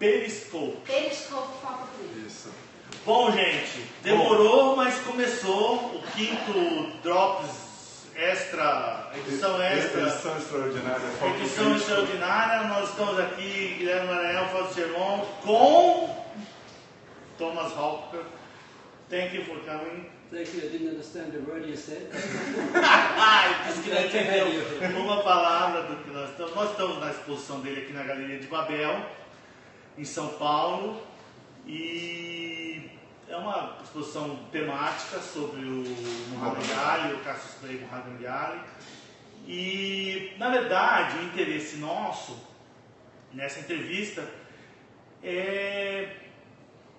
Periscope. Periscope Foco Crítico. Isso. Bom, gente, demorou, mas começou o quinto Drops Extra, edição extra. Edição extraordinária. Foco Edição Crítico. extraordinária. Nós estamos aqui, Guilherme Maranhão, Fausto Chermont, com Thomas Hoepcker. Thank you for coming. Thank you. I didn't understand the word you said. Diz que não entendeu uma palavra do que nós estamos. Nós estamos na exposição dele aqui na Galeria de Babel, em São Paulo, e é uma exposição temática sobre o Muhammad Ali, o Cassius Clay Muhammad Ali. E, na verdade, o interesse nosso nessa entrevista é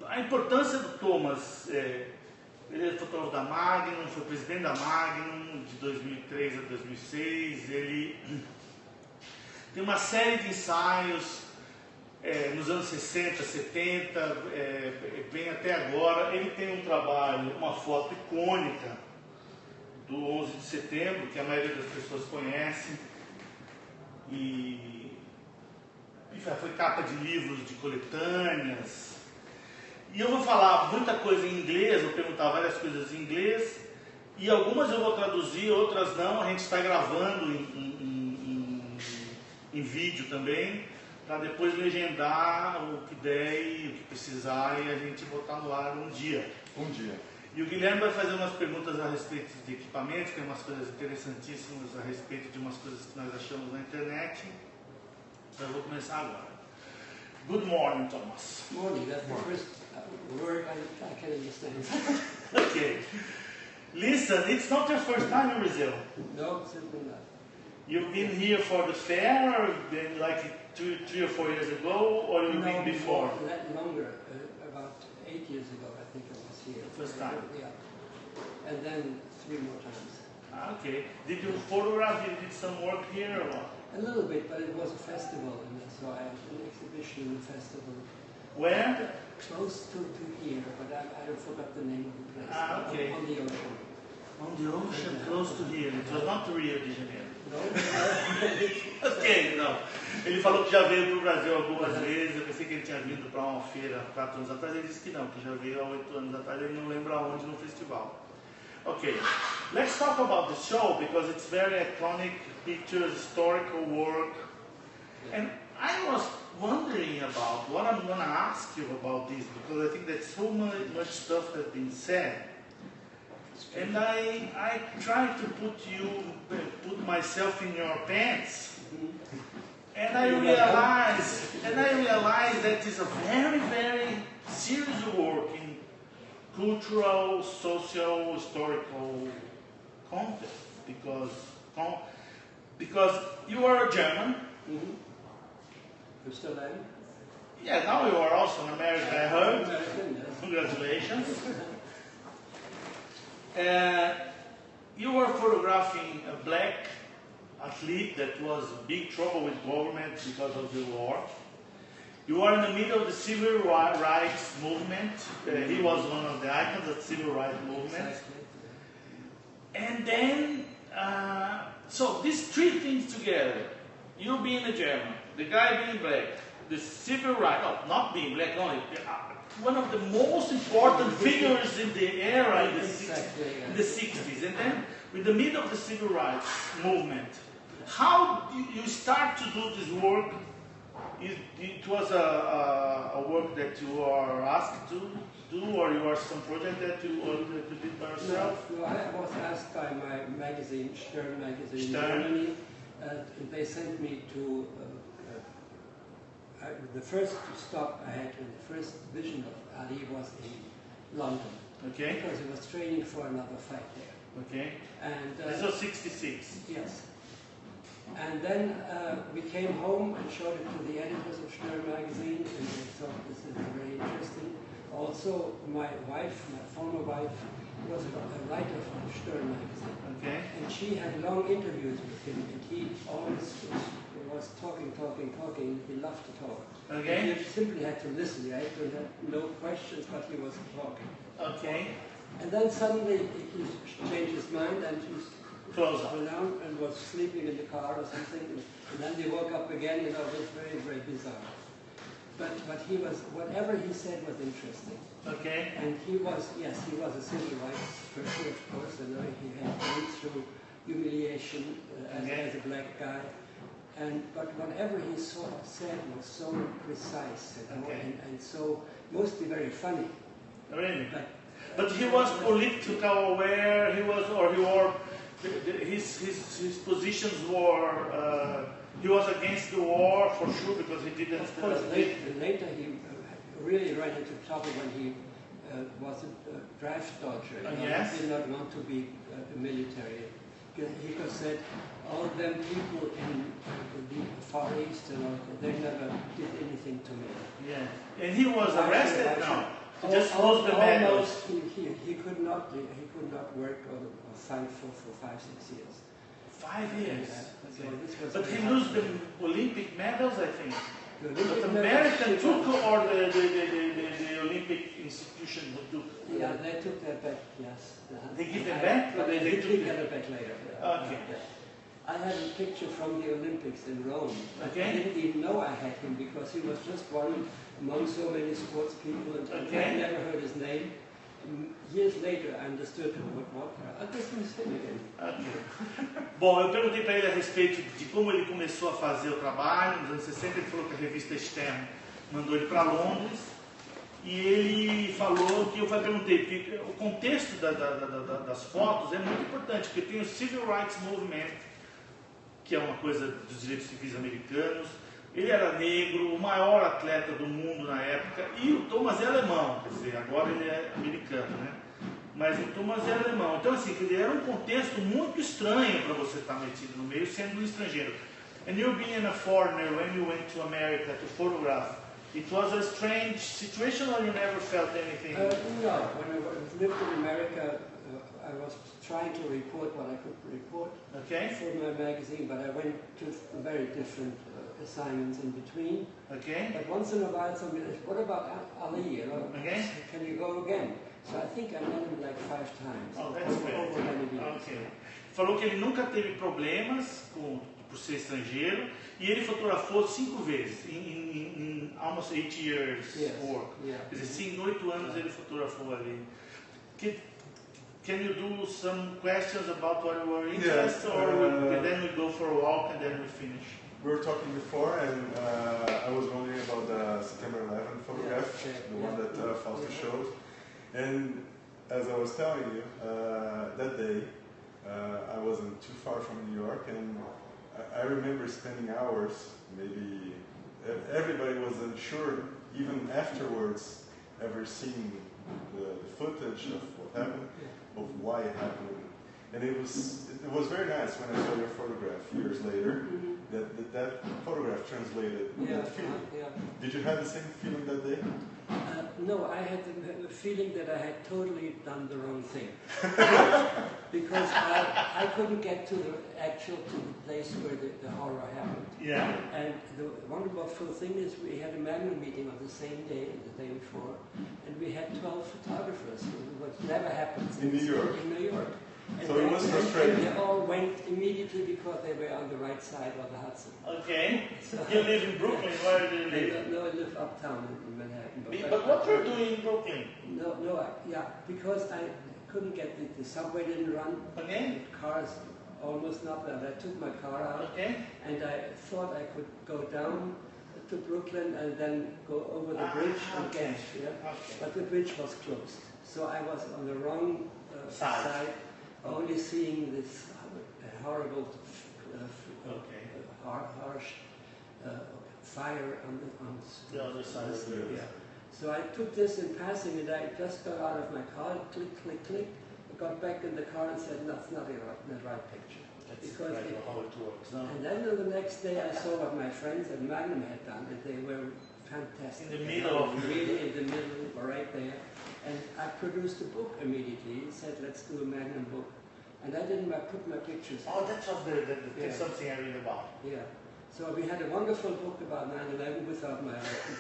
a importância do Thomas. Ele é fotógrafo da Magnum, foi presidente da Magnum de 2003 a 2006. Ele tem uma série de ensaios nos anos 60, 70, vem até agora. Ele tem um trabalho, uma foto icônica do 11 de setembro, que a maioria das pessoas conhece. E foi capa de livros, de coletâneas. E eu vou falar muita coisa em inglês, vou perguntar várias coisas em inglês, e algumas eu vou traduzir, outras não. A gente está gravando em vídeo também, para depois legendar o que der e o que precisar e a gente botar no ar um dia. Um dia. E o Guilherme vai fazer umas perguntas a respeito de equipamentos, tem umas coisas interessantíssimas a respeito de umas coisas que nós achamos na internet. Então eu vou começar agora. Good morning, Thomas. Morning. That's the first word I can understand. Okay. Listen, it's not your first time in Brazil. No, simply not. You've been here for the fair, or been like 3 or 4 years ago, or you've been before? Longer. About 8 years ago, I think I was here. First time. Yeah. And then 3 more times. Okay. Did you photograph? You did some work here or what? A little bit, but it was a festival, and so I had an exhibition in the festival. Where? Close to here, but I forgot the name of the place. Okay. On the ocean. On the ocean, close to here. It was not Rio de Janeiro. No? Ok, não. Ele falou que já veio para o Brasil algumas vezes. Eu pensei que ele tinha vindo para uma feira 4 anos atrás. Ele disse que não, que já veio há 8 anos atrás. Ele não lembra onde no festival. Okay, let's talk about the show because it's very iconic pictures, historical work. And I was wondering about what I'm going to ask you about this because I think that so much stuff has been said. And I try to put myself in your pants, and I realize that it's a very, very serious work in cultural, social, historical context because you are a German. Mm-hmm. You still am? Yeah, now you are also an American, I heard. American, yes. Congratulations. You were photographing a black athlete that was in big trouble with government because of the war. You are in the middle of the civil rights movement. He was one of the icons of the civil rights movement. Exactly. And then, so these 3 things together, you being a German, the guy being black, the civil rights, no, not being black only, one of the most important figures in the era in the 60s, and then with the middle of the civil rights movement, how you start to do this work? It was a work that you are asked to do, or you are some project that you did by yourself? No, I was asked by my magazine, Stern magazine, Stern. in Germany, and they sent me to. The first stop I had, and the first vision of Ali was in London. Okay. Because he was training for another fight there. Okay. And This was 66. yes. And then we came home and showed it to the editors of Stern magazine, and they thought this is very interesting. Also, my wife, my former wife, was a writer for Stern magazine. Okay. And she had long interviews with him, and he always was talking. He loved to talk. Okay. And you simply had to listen. You had to have no questions, but he was talking. Okay. And then suddenly he changed his mind and he Close up. went down and was sleeping in the car or something. And then he woke up again. It was very, very bizarre. but he was, whatever he said was interesting. Okay. And he was, yes, he was a civil rights person, of course, and he had gone through humiliation as a black guy. But whatever he said was so precise, you know, and so mostly very funny. Really? But he was political aware. He was, or he wore his positions were. He was against the war for sure because he didn't. Of course, later he really ran into trouble when he was a draft dodger. Yes. He did not want to be military. He said, all them people in the Far East, you know, they never did anything to me. Yeah, and he was arrested now. He just lost the almost he could not work or fight for 5-6 years. 5 years. So but he lost the Olympic medals, I think. But American took, or the Olympic institution took? Yeah, they took that back, yes. They give them back? But they did get it back later. Okay. I had a picture from the Olympics in Rome. Okay. I didn't even know I had him because he was just one among so many sports people, and I never heard his name. Years later, I understood what this was him again. Okay. Bom, eu perguntei para ele a respeito de como ele começou a fazer o trabalho. Nos anos 60, ele falou que a revista Externa mandou ele para Londres. E ele falou que eu perguntei, porque o contexto das fotos é muito importante, porque tem o Civil Rights Movement, que é uma coisa dos direitos civis americanos. Ele era negro, o maior atleta do mundo na época, e o Thomas é alemão, quer dizer, agora ele é americano, né? Mas o Thomas é alemão. Então, assim, quer dizer, era um contexto muito estranho para você estar metido no meio, sendo um estrangeiro. And you being a foreigner, when you went to America to photograph, it was a strange situation, or you never felt anything? No, when I lived in America, I was trying to report what I could report for my magazine, but I went to very different assignments in between. Okay. But once in a while, somebody said, what about Ali? You know, can you go again? So I think I met him like 5 times. Oh, that's over many years. Okay. Falou que ele nunca teve problemas por ser estrangeiro, e ele fotografou 5 vezes, in almost 8 years work. Yeah. Quer dizer, em 8 anos ele fotografou ali. Can you do some questions about what you were interested, or then we go for a walk and then we finish? We were talking before, and I was wondering about the September 11th photograph, the one that Fausto showed. And as I was telling you, that day I wasn't too far from New York, and I remember spending hours, maybe everybody was unsure, even afterwards, ever seeing the footage of what happened, of why it happened. And it was very nice when I saw your photograph years later, that photograph translated that feeling. Did you have the same feeling that day? No, I had the feeling that I had totally done the wrong thing. Because I couldn't get to the place where the horror happened. Yeah. And the wonderful thing is we had a Magnum meeting on the same day, the day before, and we had 12 photographers, which never happened in New York. In New York. And so it was frustrating. They all went immediately because they were on the right side of the Hudson. Okay. So you live in Brooklyn. Where do you live? No, I live uptown in Manhattan. But what were you doing in Brooklyn? Because I couldn't get the subway didn't run. Okay. The cars almost not there. I took my car out. Okay. And I thought I could go down to Brooklyn and then go over the bridge and get. But the bridge was closed, so I was on the wrong side. Only seeing this horrible, harsh fire on the other side of the road. So I took this in passing, and I just got out of my car, click, click, click. I got back in the car and said, that's not the right picture. That's how it works. No? And then the next day I saw what my friends at Magnum had done, and they were fantastic. In the middle. Really in the middle, right there. And I produced a book immediately. He said, let's do a Magnum book. And I didn't put my pictures. Oh, that's something I read about. Yeah. So we had a wonderful book about 9/11 without my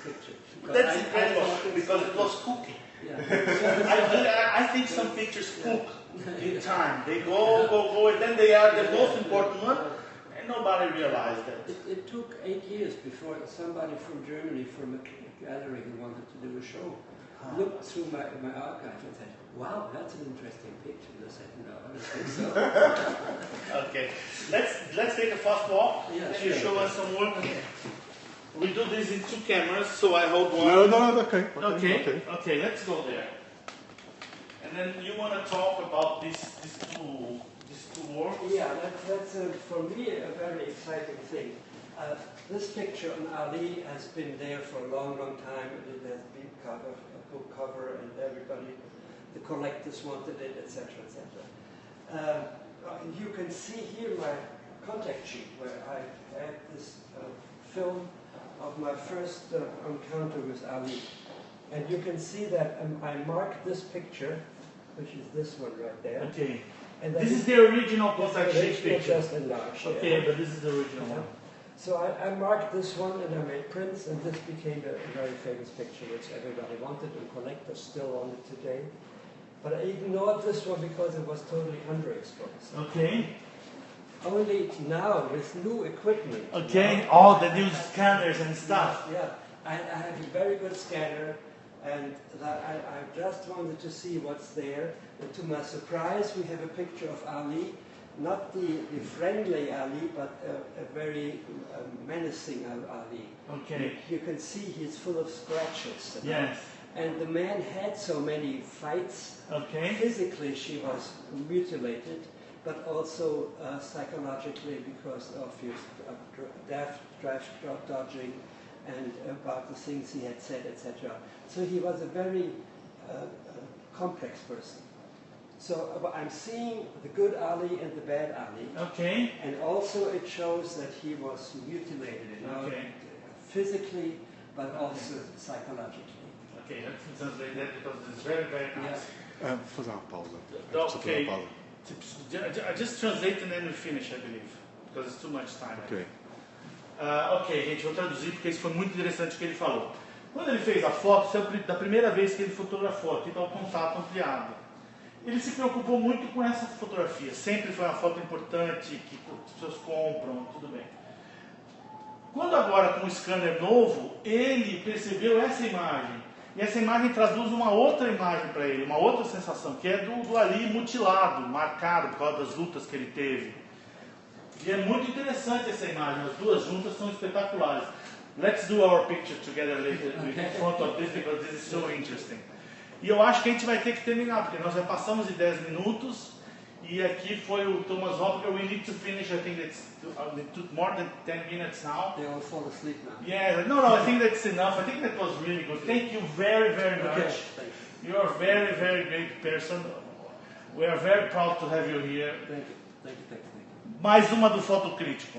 picture. That's incredible, because it was cooking. Yeah. I think some pictures cook in time. They go, and then they are the most important one, and nobody realized that. It took 8 years before somebody from Germany, from gallery who wanted to do a show looked through my archive and said, wow, that's an interesting picture. And I said, no, I don't think so. Okay, let's take a fast walk. Yeah, Can you sure. show us some work? Okay. We do this in 2 cameras, so I hold one. No, okay. Okay, let's go there. And then you want to talk about these two works? Yeah, that's for me a very exciting thing. This picture on Ali has been there for a long, long time. It has been a book cover, and everybody, the collectors wanted it, etc., etc. You can see here my contact sheet where I had this film of my first encounter with Ali. And you can see that I marked this picture, which is this one right there. Okay. And this is the original contact sheet picture. Just enlarged. Okay, but this is the original one. So I marked this one and I made prints, and this became a very famous picture which everybody wanted, and collectors still want it today. But I ignored this one because it was totally underexposed. Okay. Only now, with new equipment. Okay, all the new scanners and stuff. Yeah, I have a very good scanner, and I just wanted to see what's there. And to my surprise, we have a picture of Ali, not the friendly Ali, but a very menacing Ali. Okay. You can see he's full of scratches. Yes. And the man had so many fights. Okay. Physically, she was mutilated, but also psychologically because of his draft dodging and about the things he had said, etc. So he was a very complex person. So I'm seeing the good Ali and the bad Ali. Okay. And also it shows that he was mutilated, physically, but also psychologically. Okay, let's translate that because it's very, very nice. Vou fazer uma pausa. Okay. I just translate and then we finish, I believe, because it's too much time. Okay. Ok, gente, vou traduzir porque isso foi muito interessante o que ele falou. Quando ele fez a foto, isso é da primeira vez que ele fotografou, aqui está o contato ampliado. Ele se preocupou muito com essa fotografia, sempre foi uma foto importante, que as pessoas compram, tudo bem. Quando agora com o scanner novo, ele percebeu essa imagem, e essa imagem traduz uma outra imagem para ele, uma outra sensação, que é do Ali mutilado, marcado por causa das lutas que ele teve. E é muito interessante essa imagem, as duas juntas são espetaculares. Let's do our picture together later in front of this because this is so interesting. E eu acho que a gente vai ter que terminar, porque nós já passamos de 10 minutos, e aqui foi o Thomas Hoepcker. We need to finish, I think it's more than 10 minutes now. They all fall asleep now. Yeah, no, I think that's enough. I think that was really good. Thank you very, very much. Okay. You are a very, very great person. We are very proud to have you here. Thank you. Mais uma do Foco Crítico.